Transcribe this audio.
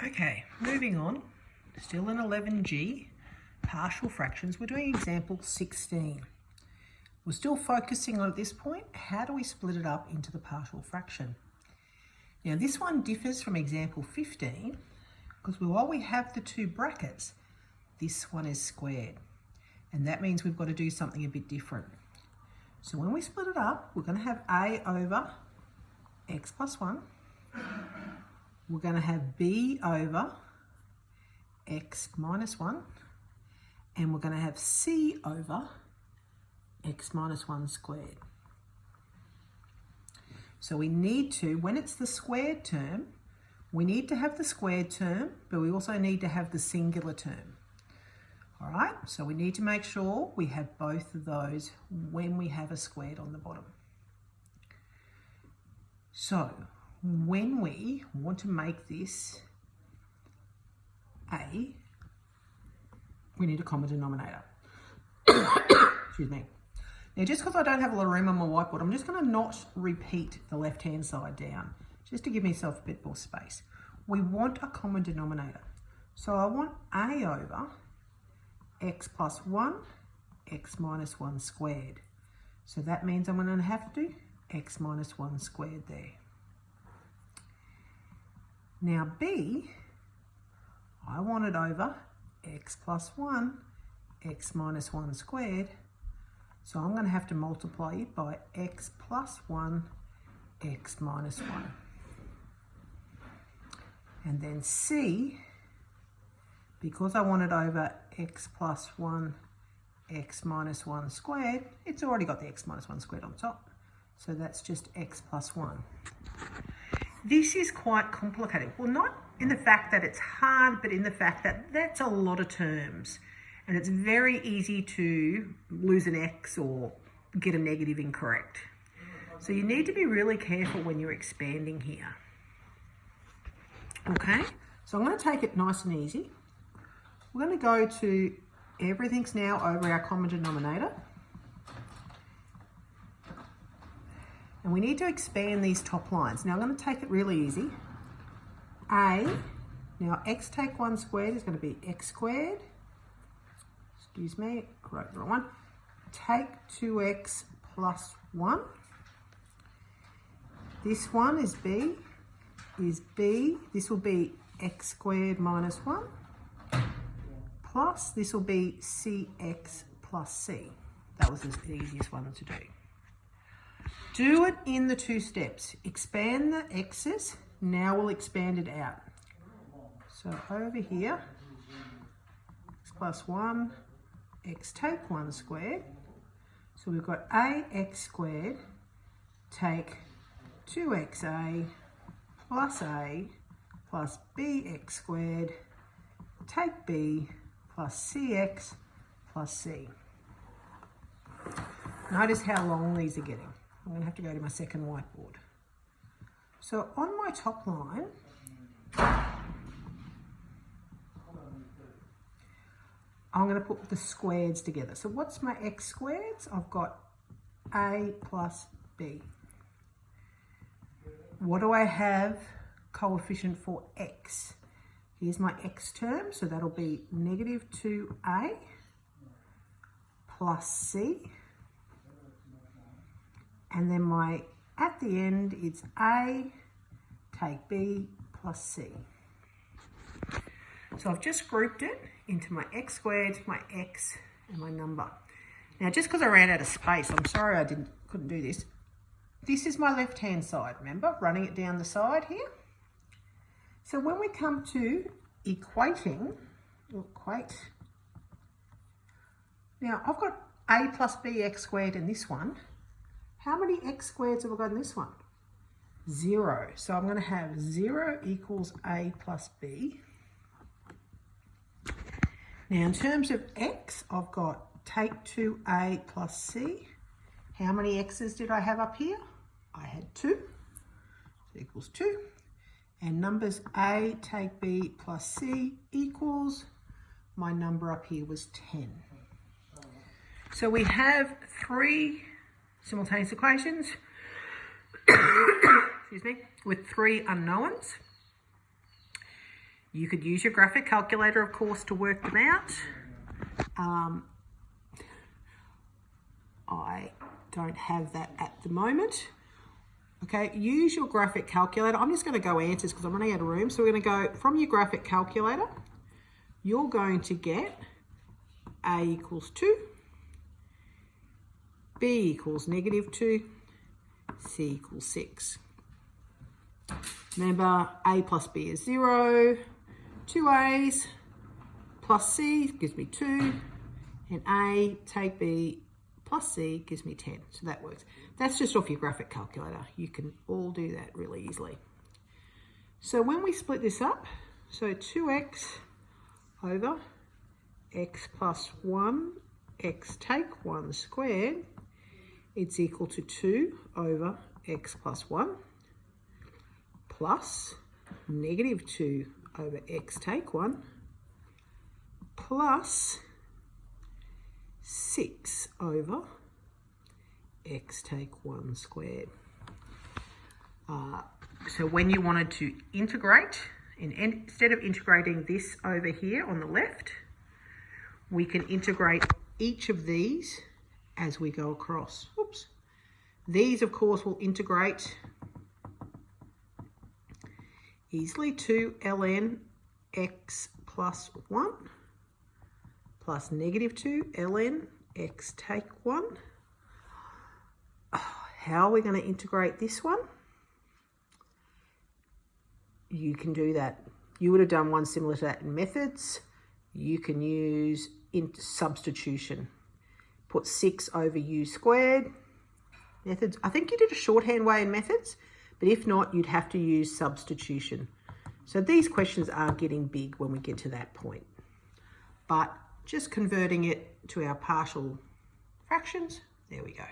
Okay, moving on, still in 11G, partial fractions. We're doing example 16. We're still focusing on, at this point, how do we split it up into the partial fraction? Now this one differs from example 15 because while we have the two brackets, this one is squared. And that means we've got to do something a bit different. So when we split it up, we're going to have a over x plus 1. We're going to have b over x minus 1. And we're going to have c over x minus 1 squared. So we need to, when it's the squared term, we need to have the squared term, but we also need to have the singular term. All right, so we need to make sure we have both of those when we have a squared on the bottom. So when we want to make this a, we need a common denominator. Excuse me. Now just because I don't have a lot of room on my whiteboard, I'm just going to not repeat the left-hand side down, just to give myself a bit more space. We want a common denominator. So I want a over x plus 1, x minus 1 squared. So that means I'm going to have to do x minus 1 squared there. Now b, I want it over x plus 1, x minus 1 squared. So I'm going to have to multiply it by x plus 1, x minus 1. And then c, because I want it over x plus 1, x minus 1 squared, it's already got the x minus 1 squared on top. So that's just x plus 1. This is quite complicated. Well, not in the fact that it's hard, but in the fact that that's a lot of terms. And it's very easy to lose an x or get a negative incorrect. So you need to be really careful when you're expanding here. Okay, so I'm going to take it nice and easy. We're going to go to everything's now over our common denominator. And we need to expand these top lines. Now I'm going to take it really easy. A, now x take 1 squared is going to be x squared. Excuse me, I wrote the wrong one. Take 2x plus 1. This one is b. This will be x squared minus 1. Plus, this will be cx plus c. That was the easiest one to do. Do it in the two steps. Expand the x's. Now we'll expand it out. So over here, x plus 1, x take 1 squared. So we've got ax squared take 2xa plus a plus bx squared take b plus cx plus c. Notice how long these are getting. I'm going to have to go to my second whiteboard. So on my top line, I'm going to put the squareds together. So what's my x squareds? I've got a plus b. What do I have coefficient for x? Here's my x term, so that'll be negative 2a plus c. And then at the end, it's a take b plus c. So I've just grouped it into my x squared, my x, and my number. Now, just because I ran out of space, I'm sorry I couldn't do this. This is my left-hand side, remember? Running it down the side here. So when we come to equate. Now, I've got a plus bx squared in this one. How many x squareds have I got in this one? 0. So I'm going to have 0 equals a plus b. Now, in terms of x, I've got take 2a plus c. How many x's did I have up here? I had 2. So equals 2. And numbers a take b plus c equals, my number up here was 10. So we have 3 simultaneous equations excuse me, with 3 unknowns. You could use your graphic calculator, of course, to work them out. I don't have that at the moment. Okay, use your graphic calculator. I'm just going to go answers because I'm running out of room. So we're going to go from your graphic calculator. You're going to get A equals 2, B equals -2, C equals 6. Remember, A plus B is 0, 2 A's plus C gives me 2, and A take B plus C gives me 10. So that works. That's just off your graphic calculator. You can all do that really easily. So when we split this up, so 2x over x plus 1, x take 1 squared, it's equal to 2 over x plus 1 plus -2 over x take 1 plus 6 over x take 1 squared. So when you wanted to integrate, and instead of integrating this over here on the left, we can integrate each of these as we go across. Oops. These, of course, will integrate easily to ln x plus 1 plus -2 ln x take 1. How are we going to integrate this one? You can do that. You would have done one similar to that in methods. You can use substitution. Put 6 over u squared. Methods, I think you did a shorthand way in methods, but if not, you'd have to use substitution. So these questions are getting big when we get to that point. But just converting it to our partial fractions, there we go.